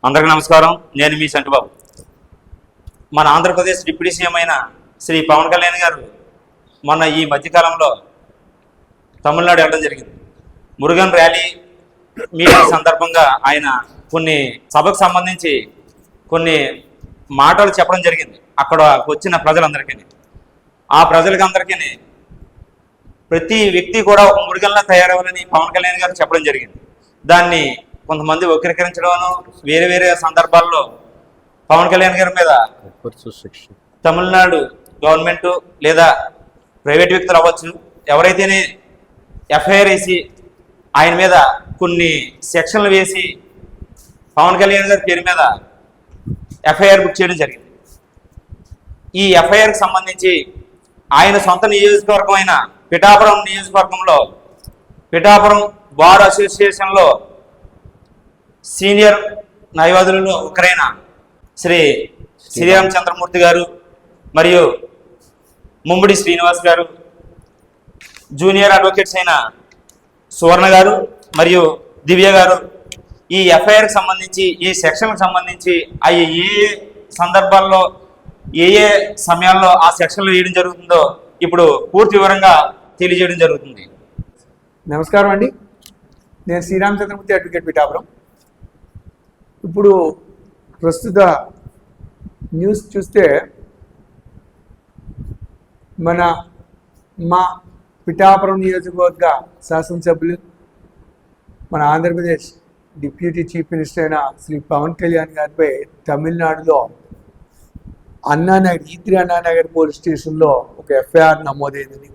అందరికీ నమస్కారం. నేను మీ సంటిబాబు. మన ఆంధ్రప్రదేశ్ డిప్యూటీ సీఎం అయిన శ్రీ పవన్ కళ్యాణ్ గారు మొన్న ఈ మధ్యకాలంలో తమిళనాడు వెళ్ళడం జరిగింది. మురుగన్ ర్యాలీ మీటింగ్ సందర్భంగా ఆయన కొన్ని సభకు సంబంధించి కొన్ని మాటలు చెప్పడం జరిగింది. అక్కడ వచ్చిన ప్రజలందరికీ, ఆ ప్రజలకి అందరికీ ప్రతి వ్యక్తి కూడా ఒక మురుగన్లా తయారవ్వాలని పవన్ కళ్యాణ్ గారు చెప్పడం జరిగింది. దాన్ని కొంతమంది వక్రీకరించడం, వేరే వేరే సందర్భాల్లో పవన్ కళ్యాణ్ గారి మీద తమిళనాడు గవర్నమెంట్ లేదా ప్రైవేట్ వ్యక్తులు అవ్వచ్చు, ఎవరైతేనే ఎఫ్ఐఆర్ వేసి ఆయన మీద కొన్ని సెక్షన్లు వేసి పవన్ కళ్యాణ్ గారి పేరు మీద ఎఫ్ఐఆర్ బుక్ చేయడం జరిగింది. ఈ ఎఫ్ఐఆర్కి సంబంధించి ఆయన సొంత నియోజకవర్గం అయిన పిఠాపురం నియోజకవర్గంలో పిఠాపురం బార్ అసోసియేషన్లో సీనియర్ న్యాయవాదులలో ఒకరైన శ్రీ శ్రీరామచంద్రమూర్తి గారు మరియు ముమ్మిడి శ్రీనివాస్ గారు, జూనియర్ అడ్వకేట్స్ అయిన సువర్ణ గారు మరియు దివ్య గారు ఈ ఎఫ్ఐఆర్కి సంబంధించి, ఈ సెక్షన్కి సంబంధించి అవి ఏ సందర్భాల్లో ఏ ఏ సమయాల్లో ఆ సెక్షన్లు వేయడం జరుగుతుందో ఇప్పుడు పూర్తి వివరంగా తెలియజేయడం జరుగుతుంది. నమస్కారం అండి. నేను శ్రీరామచంద్రమూర్తి, అడ్వకేట్, పిఠాపురం. ఇప్పుడు ప్రస్తుత న్యూస్ చూస్తే మా పిఠాపురం నియోజకవర్గ శాసనసభ్యులు, మన ఆంధ్రప్రదేశ్ డిప్యూటీ చీఫ్ మినిస్టర్ అయిన శ్రీ పవన్ కళ్యాణ్ గారిపై తమిళనాడులో అన్నానగర్, E3 అన్నానగర్ పోలీస్ స్టేషన్లో ఒక ఎఫ్ఐఆర్ నమోదైంది.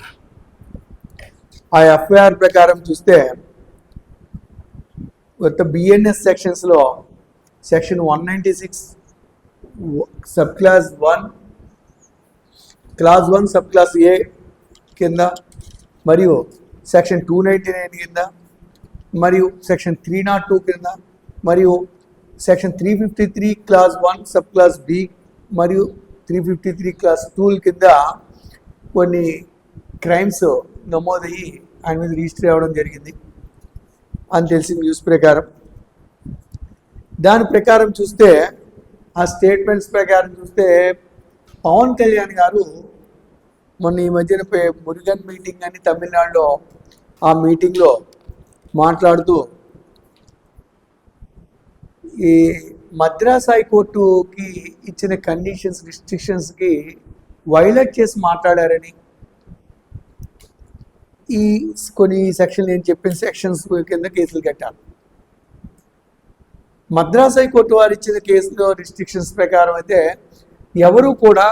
ఆ ఎఫ్ఐఆర్ ప్రకారం చూస్తే కొత్త బిఎన్ఎస్ సెక్షన్స్లో section 196 sub clause 1, clause 1 sub clause A కింద, మరియు సెక్షన్ 299 కింద, మరియు సెక్షన్ 302 కింద, మరియు section 353 class 1 sub class b మరియు 353 క్లాస్ 2 కింద కొన్ని క్రైమ్స్ నమోదయ్యి ఆయన మీద రిజిస్టర్ అవ్వడం జరిగింది అని తెలిసిన న్యూస్ ప్రకారం. దాని ప్రకారం చూస్తే, ఆ స్టేట్మెంట్స్ ప్రకారం చూస్తే పవన్ కళ్యాణ్ గారు మొన్న ఈ మధ్యన మురుగన్ మీటింగ్ అని తమిళనాడులో, ఆ మీటింగ్లో మాట్లాడుతూ ఈ మద్రాస్ హైకోర్టుకి ఇచ్చిన కండిషన్స్, రిస్ట్రిక్షన్స్కి వైలేట్ చేసి మాట్లాడారని, ఈ కొన్ని సెక్షన్లు నేను చెప్పిన సెక్షన్స్ కింద కేసులు కట్టారు. మద్రాస్ హైకోర్టు వారు ఇచ్చిన కేసులో రిస్ట్రిక్షన్స్ ప్రకారం అయితే ఎవరు కూడా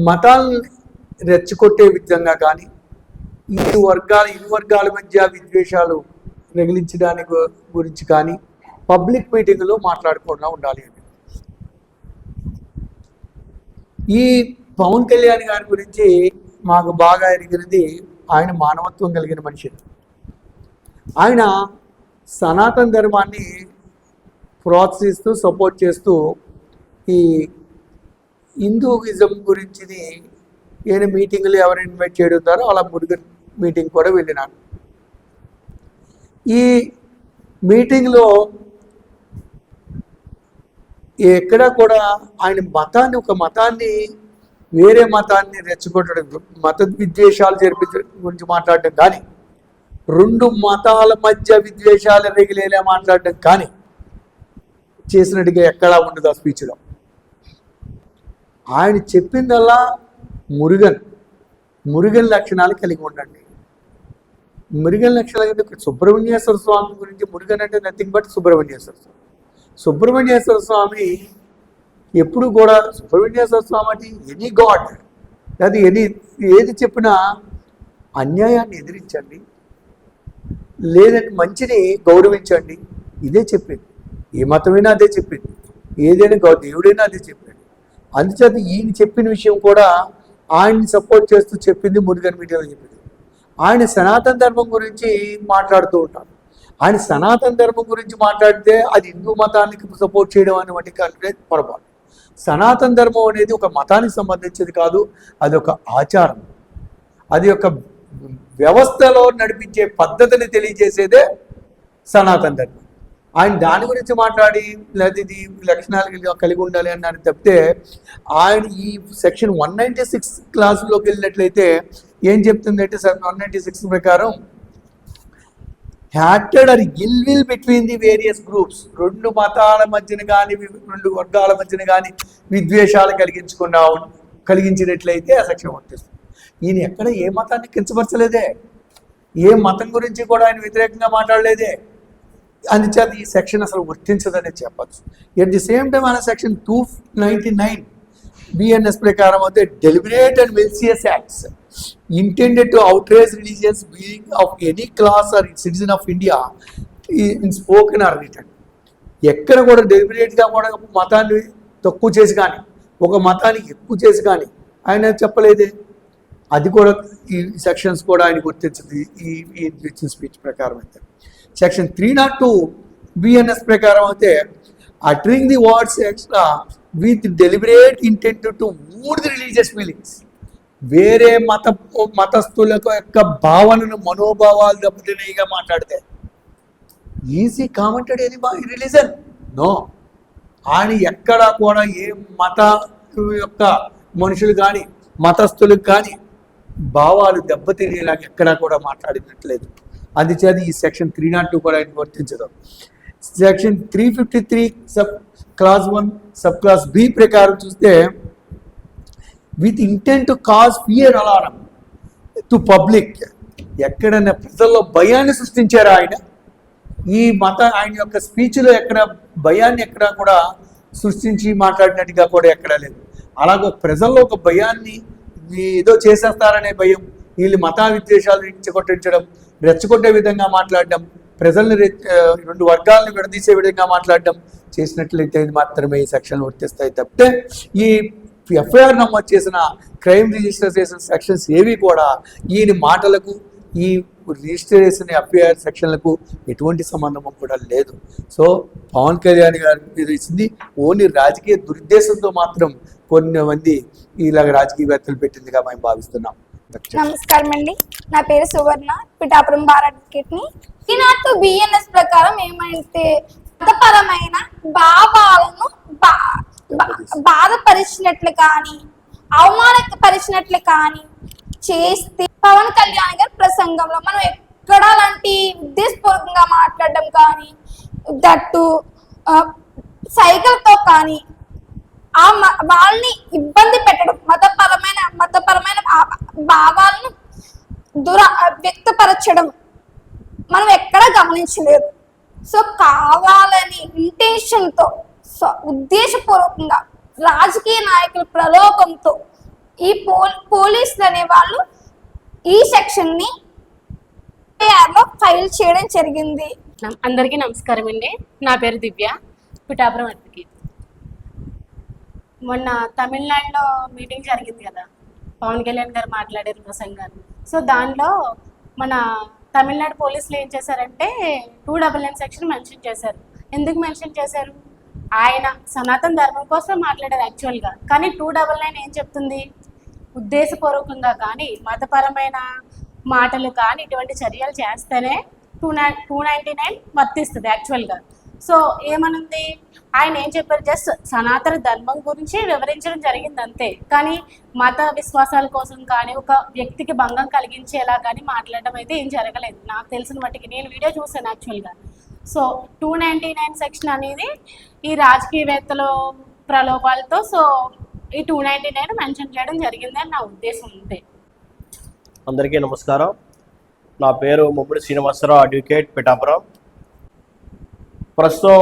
మతాలను రెచ్చగొట్టే విధంగా కానీ, ఇరు వర్గాల మధ్య విద్వేషాలు రగిలించడానికి గురించి కానీ పబ్లిక్ మీటింగ్లో మాట్లాడకుండా ఉండాలి అని. ఈ పవన్ కళ్యాణ్ గారి గురించి మాకు బాగా ఎరిగినది, ఆయన మానవత్వం కలిగిన మనిషి. ఆయన సనాతన ధర్మాన్ని ప్రోత్సహిస్తూ, సపోర్ట్ చేస్తూ ఈ హిందూయిజం గురించి ఈయన మీటింగ్లు ఎవరు ఇన్వైట్ చేయడం ద్వారా అలా మురుగన్ మీటింగ్ కూడా వెళ్ళినాను. ఈ మీటింగ్లో ఎక్కడ కూడా ఆయన మతాన్ని, ఒక మతాన్ని వేరే మతాన్ని రెచ్చగొట్టడం, మత విద్వేషాలు గురించి మాట్లాడడం కానీ, రెండు మతాల మధ్య విద్వేషాలు రగిలేలా మాట్లాడడం కానీ చేసినట్టుగా ఎక్కడా ఉండదు ఆ స్పీచ్లో. ఆయన చెప్పిందల్లా మురుగన్ లక్షణాలు కలిగి ఉండండి. మురుగన్ లక్షణాలు, సుబ్రహ్మణ్యేశ్వర స్వామి గురించి, మురుగన్ అంటే నథింగ్ బట్ సుబ్రహ్మణ్యేశ్వర స్వామి. సుబ్రహ్మణ్యేశ్వర స్వామి ఎప్పుడు కూడా, సుబ్రహ్మణ్యేశ్వర స్వామి అంటే ఎనీ గాడ్, అది ఏది చెప్పినా అన్యాయాన్ని ఎదిరించండి, లేదంటే మంచిని గౌరవించండి, ఇదే చెప్పింది. ఏ మతమైనా అదే చెప్పింది, ఏదైనా దేవుడైనా అదే చెప్పింది. అందుచేత ఈయన చెప్పిన విషయం కూడా ఆయన్ని సపోర్ట్ చేస్తూ చెప్పింది మురుగన్ మీడియాలో చెప్పింది. ఆయన సనాతన ధర్మం గురించి మాట్లాడుతూ ఉంటారు. ఆయన సనాతన ధర్మం గురించి మాట్లాడితే అది హిందూ మతానికి సపోర్ట్ చేయడం అనేటువంటి పొరపాటు. సనాతన ధర్మం అనేది ఒక మతానికి సంబంధించింది కాదు, అది ఒక ఆచారం, అది ఒక వ్యవస్థలో నడిపించే పద్ధతిని తెలియజేసేదే సనాతన ధర్మం. ఆయన దాని గురించి మాట్లాడి లేదా ఇది లక్షణాలు కలిగి ఉండాలి అన్నారు తప్పితే ఆయన ఈ సెక్షన్ 196 క్లాసులోకి వెళ్ళినట్లయితే ఏం చెప్తుందంటే 196 ప్రకారం హ్యాటెడ్ or ill will between the various groups, రెండు మతాల మధ్యన కానీ రెండు వర్గాల మధ్యన కానీ విద్వేషాలు కలిగించినట్లయితే ఆ సెక్షన్ వర్తిస్తుంది. ఈయన ఎక్కడ ఏ మతాన్ని కించపరచలేదే, ఏ మతం గురించి కూడా ఆయన వ్యతిరేకంగా మాట్లాడలేదే, అందుచేత ఈ సెక్షన్ అసలు వర్తించదనే చెప్పచ్చు. ఎట్ ది సేమ్ టైం ఆయన సెక్షన్ 299 బిఎన్ఎస్ ప్రకారం అయితే deliberate and malicious acts intended to outrage religious being of any class or citizen of India in spoken or written. ఎక్కడ కూడా డెలిబరేట్గా కూడా మతాన్ని తక్కువ చేసి కానీ ఒక మతాన్ని ఎక్కువ చేసి కానీ ఆయన చెప్పలేదే. అది కూడా ఈ సెక్షన్స్ కూడా ఆయన గుర్తించింది ఈ రిలీజియస్ స్పీచ్ ప్రకారం అయితే. సెక్షన్ 302 బిఎన్ఎస్ ప్రకారం అయితే uttering the words extra with deliberate intent to wound the religious feelings, వేరే మతస్థుల యొక్క భావనను మనోభావాలు దెబ్బతినేగా మాట్లాడితే ఈజీ కామెంటెడ్ ఎనీ రిలీజన్ నో. ఆయన ఎక్కడా కూడా ఏ మత యొక్క మనుషులు కానీ మతస్థులకు కానీ భావాలు దెబ్బతినేలాగా ఎక్కడా కూడా మాట్లాడినట్లేదు. అందుచేత ఈ సెక్షన్ 302 కూడా ఆయన వర్తించదు. Section 353 class 1 sub class b ప్రకారం చూస్తే with intent to cause fear alarm to public, ఎక్కడైనా ప్రజల్లో భయాన్ని సృష్టించారా ఆయన? ఆయన యొక్క స్పీచ్లో ఎక్కడ భయాన్ని ఎక్కడా కూడా సృష్టించి మాట్లాడినట్టుగా కూడా ఎక్కడా లేదు. అలాగే ప్రజల్లో ఒక భయాన్ని ఏదో చేసేస్తారనే భయం, వీళ్ళు మతా విద్వేషాలు రెచ్చగొట్టే విధంగా మాట్లాడడం, ప్రజల్ని రెండు వర్గాలను విడదీసే విధంగా మాట్లాడడం చేసినట్లయితే మాత్రమే ఈ సెక్షన్లు వర్తిస్తాయి తప్పితే ఈ ఎఫ్ఐఆర్ నమోదు చేసిన క్రైమ్ రిజిస్టర్ చేసిన సెక్షన్స్ ఏవి కూడా ఈయన మాటలకు ఈ రిజిస్టర్ చేసిన ఎఫ్ఐఆర్ సెక్షన్లకు ఎటువంటి సంబంధం కూడా లేదు. సో పవన్ కళ్యాణ్ గారి మీద ఇచ్చింది ఓన్లీ రాజకీయ దురుద్దేశంతో మాత్రం కొన్ని మంది ఇలాగ రాజకీయవేత్తలు పెట్టిందిగా మేము భావిస్తున్నాం. నమస్కారం అండి, నా పేరు సువర్ణ, పిఠాపురం బార్ అడ్వకేట్ని. ఈనాడు బిఎన్ఎస్ ప్రకారం ఏమైతే మతపరమైన భావాలను బాధపరిచినట్లు కానీ అవమానపరిచినట్లు కానీ చేస్తే పవన్ కళ్యాణ్ గారి ప్రసంగంలో మనం ఎక్కడ అలాంటి ఉద్దేశపూర్వకంగా మాట్లాడడం కానీ దట్టు సైకిల్తో కానీ వాళ్ళని ఇబ్బంది పెట్టడం, మతపరమైన భావాలను వ్యక్తపరచడం మనం ఎక్కడ గమనించలేదు. సో కావాలని ఇంటెన్షన్తో ఉద్దేశపూర్వకంగా రాజకీయ నాయకుల ప్రలోభంతో ఈ పోలీసులు అనే వాళ్ళు ఈ సెక్షన్ ని ఫైల్ చేయడం జరిగింది. అందరికీ నమస్కారం అండి, నా పేరు దివ్య, పిఠాపురం అడ్వకేట్. మొన్న తమిళనాడులో మీటింగ్ జరిగింది కదా, పవన్ కళ్యాణ్ గారు మాట్లాడారు ప్రసంగాలు. సో దానిలో మన తమిళనాడు పోలీసులు ఏం చేశారంటే 299 సెక్షన్ మెన్షన్ చేశారు. ఎందుకు మెన్షన్ చేశారు? ఆయన సనాతన ధర్మం కోసం మాట్లాడారు యాక్చువల్గా, కానీ 299 ఏం చెప్తుంది? ఉద్దేశపూర్వకంగా కానీ మతపరమైన మాటలు కానీ ఇటువంటి చర్యలు చేస్తేనే 299 వర్తిస్తుంది యాక్చువల్గా. సో ఏమనుంది, ఆయన ఏం చెప్పారు? జస్ట్ సనాతన ధర్మం గురించి వివరించడం జరిగింది అంతే, కానీ మత విశ్వాసాల కోసం కానీ ఒక వ్యక్తికి భంగం కలిగించేలా కానీ మాట్లాడడం అయితే ఏం జరగలేదు నాకు తెలిసిన మట్టికి. నేను వీడియో చూసాను యాక్చువల్గా. సో 299 సెక్షన్ అనేది ఈ రాజకీయవేత్తల ప్రలోభాలతో సో ఈ 299 మెన్షన్ చేయడం జరిగిందని నా ఉద్దేశం ఉంది. అందరికీ నమస్కారం, నా పేరు ముమ్మడి శ్రీనివాసరావు, అడ్వకేట్, పిఠాపురం. ప్రస్తుతం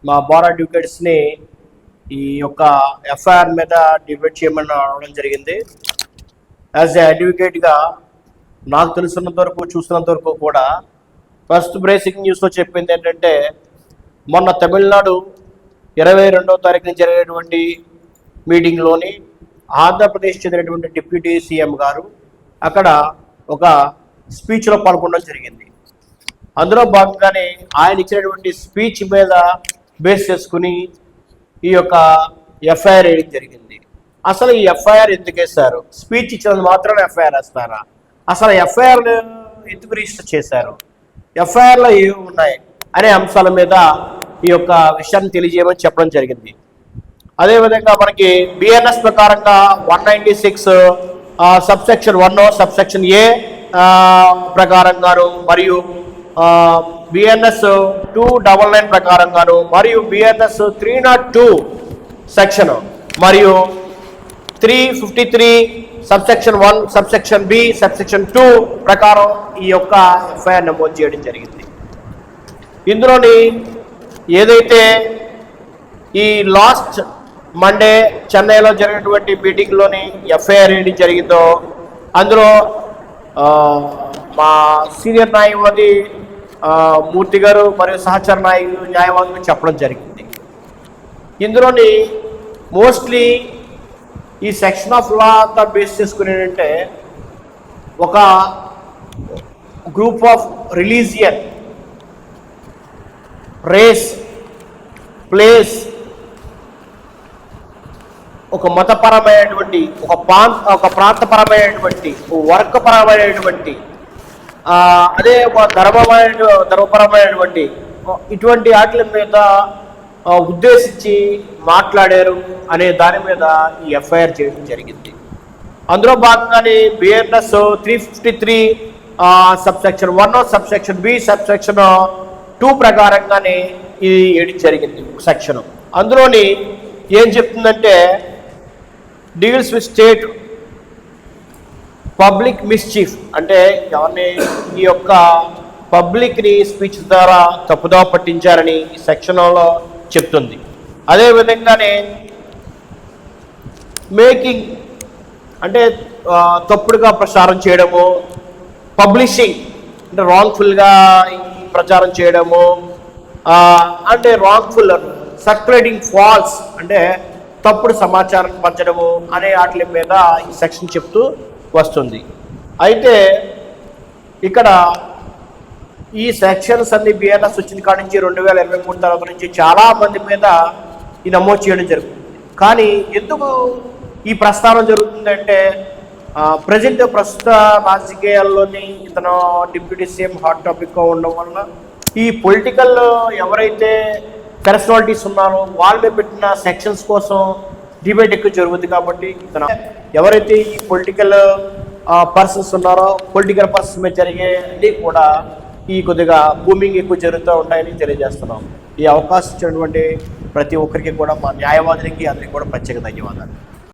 మా బార్ అడ్వకేట్స్ని ఈ యొక్క ఎఫ్ఐఆర్ మీద డిబేట్ చేయమని అడగడం జరిగింది. యాజ్ ఏ అడ్వకేట్గా నాకు తెలుసున్నంత వరకు చూస్తున్నంత వరకు కూడా ఫస్ట్ బ్రేకింగ్ న్యూస్లో చెప్పింది ఏంటంటే, మొన్న తమిళనాడు 22వ తారీఖున జరిగినటువంటి మీటింగ్లోని ఆంధ్రప్రదేశ్ చెందినటువంటి డిప్యూటీ సీఎం గారు అక్కడ ఒక స్పీచ్లో పాల్గొనడం జరిగింది. అందులో భాగంగానే ఆయన ఇచ్చినటువంటి స్పీచ్ మీద బేస్ చేసుకుని ఈ యొక్క ఎఫ్ఐఆర్ వేయడం జరిగింది. అసలు ఈ ఎఫ్ఐఆర్ ఎందుకు వేస్తారు? స్పీచ్ ఇచ్చినందుకు మాత్రమే ఎఫ్ఐఆర్ వేస్తారా? అసలు ఎఫ్ఐఆర్ ఎందుకు రిజిస్టర్ చేశారు? ఎఫ్ఐఆర్లో ఏమి ఉన్నాయి? అనే అంశాల మీద ఈ యొక్క విషయాన్ని తెలియజేయమని చెప్పడం జరిగింది. అదేవిధంగా మనకి బిఎన్ఎస్ ప్రకారంగా 196 సబ్సెక్షన్ 1 సబ్సెక్షన్ ఏ ప్రకారంగాను మరియు బిఎన్ఎస్ 299 ప్రకారంగాను మరియు బిఎన్ఎస్ 302 సెక్షన్ మరియు 353 సబ్సెక్షన్ 1 సబ్సెక్షన్ బి సబ్సెక్షన్ 2 ప్రకారం ఈ యొక్క ఎఫ్ఐఆర్ నమోదు చేయడం జరిగింది. ఇందులోని ఏదైతే ఈ లాస్ట్ మండే చెన్నైలో జరిగినటువంటి మీటింగ్లోని ఎఫ్ఐఆర్ వేయడం జరిగిందో అందులో మా సీనియర్ న్యాయవాది మూర్తి గారు మరియు సహచర న్యాయవాదులు చెప్పడం జరిగింది. ఇందులోని మోస్ట్లీ ఈ సెక్షన్ ఆఫ్ లా అంతా బేస్ చేసుకుని ఏంటంటే ఒక group of religion, race, place, ఒక మతపరమైనటువంటి ఒక ప్రాంతపరమైనటువంటి వర్గపరమైనటువంటి అదే ఒక ధర్మపరమైనటువంటి ఇటువంటి వాటి మీద ఉద్దేశించి మాట్లాడారు అనే దాని మీద ఈ ఎఫ్ఐఆర్ చేయడం జరిగింది. అందులో భాగంగానే BNS 353 subsection 1 subsection b subsection 2 ప్రకారంగానే ఇది వేయడం జరిగింది సెక్షన్. అందులోని ఏం చెప్తుందంటే deals with state public mischief, అంటే ఎవరిని ఈ యొక్క పబ్లిక్ని స్పీచ్ ద్వారా తప్పుదోవ పట్టించారని ఈ సెక్షన్లో చెప్తుంది. అదేవిధంగానే మేకింగ్ అంటే తప్పుడుగా ప్రచారం చేయడము, పబ్లిషింగ్ అంటే రాంగ్ఫుల్గా ఈ ప్రచారం చేయడము, అంటే రాంగ్ఫుల్ సర్క్యులేటింగ్ ఫాల్స్ అంటే తప్పుడు సమాచారం పంచడము అనే వాటి మీద ఈ సెక్షన్ చెప్తూ వస్తుంది. అయితే ఇక్కడ ఈ సెక్షన్స్ అన్ని బిఎన్ఎస్ వచ్చిన కాడి నుంచి 2023 తర్వాత నుంచి చాలా మంది మీద ఈ నమోదు చేయడం జరుగుతుంది. కానీ ఎందుకు ఈ ప్రస్తావన జరుగుతుందంటే ప్రస్తుత రాజకీయాల్లోని ఇతను డిప్యూటీ సీఎం హాట్ టాపిక్గా ఉండడం వల్ల ఈ పొలిటికల్ ఎవరైతే పర్సనాలిటీస్ ఉన్నారో వాళ్ళు పెట్టిన సెక్షన్స్ కోసం డిబేట్ ఎక్కువ జరుగుతుంది. కాబట్టి ఎవరైతే ఈ పొలిటికల్ పర్సన్స్ ఉన్నారో పొలిటికల్ పర్సన్స్ మీద జరిగే అన్నీ కూడా ఈ కొద్దిగా బూమింగ్ ఎక్కువ జరుగుతూ ఉంటాయని తెలియజేస్తున్నాం. ఈ అవకాశం ఇచ్చినటువంటి ప్రతి ఒక్కరికి కూడా మా న్యాయవాదులకి అందరికీ కూడా ప్రత్యేక ధన్యవాదాలు.